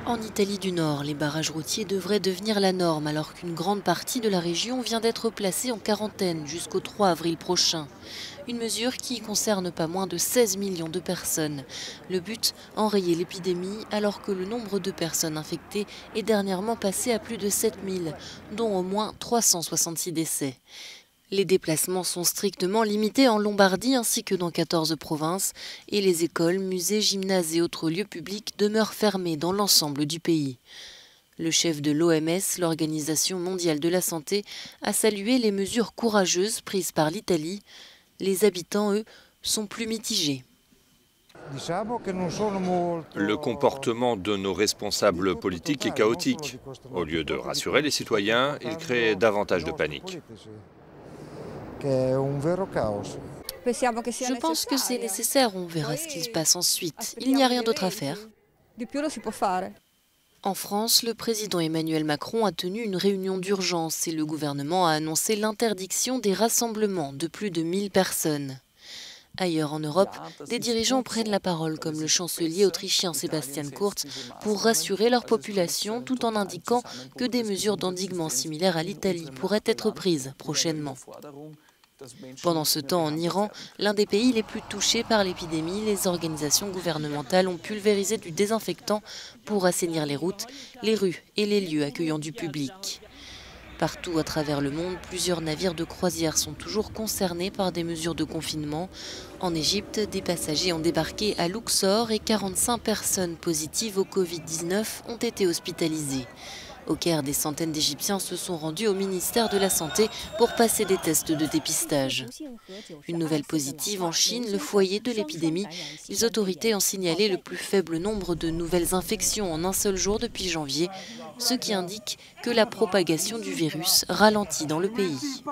En Italie du Nord, les barrages routiers devraient devenir la norme alors qu'une grande partie de la région vient d'être placée en quarantaine jusqu'au 3 avril prochain. Une mesure qui concerne pas moins de 16 millions de personnes. Le but, enrayer l'épidémie alors que le nombre de personnes infectées est dernièrement passé à plus de 7000, dont au moins 366 décès. Les déplacements sont strictement limités en Lombardie ainsi que dans 14 provinces et les écoles, musées, gymnases et autres lieux publics demeurent fermés dans l'ensemble du pays. Le chef de l'OMS, l'Organisation mondiale de la santé, a salué les mesures courageuses prises par l'Italie. Les habitants, eux, sont plus mitigés. Le comportement de nos responsables politiques est chaotique. Au lieu de rassurer les citoyens, ils créent davantage de panique. Je pense que c'est nécessaire, on verra ce qui se passe ensuite. Il n'y a rien d'autre à faire. En France, le président Emmanuel Macron a tenu une réunion d'urgence et le gouvernement a annoncé l'interdiction des rassemblements de plus de 1000 personnes. Ailleurs en Europe, des dirigeants prennent la parole comme le chancelier autrichien Sebastian Kurz pour rassurer leur population tout en indiquant que des mesures d'endiguement similaires à l'Italie pourraient être prises prochainement. Pendant ce temps, en Iran, l'un des pays les plus touchés par l'épidémie, les organisations gouvernementales ont pulvérisé du désinfectant pour assainir les routes, les rues et les lieux accueillant du public. Partout à travers le monde, plusieurs navires de croisière sont toujours concernés par des mesures de confinement. En Égypte, des passagers ont débarqué à Luxor et 45 personnes positives au Covid-19 ont été hospitalisées. Au Caire, des centaines d'Égyptiens se sont rendus au ministère de la Santé pour passer des tests de dépistage. Une nouvelle positive en Chine, le foyer de l'épidémie. Les autorités ont signalé le plus faible nombre de nouvelles infections en un seul jour depuis janvier, ce qui indique que la propagation du virus ralentit dans le pays.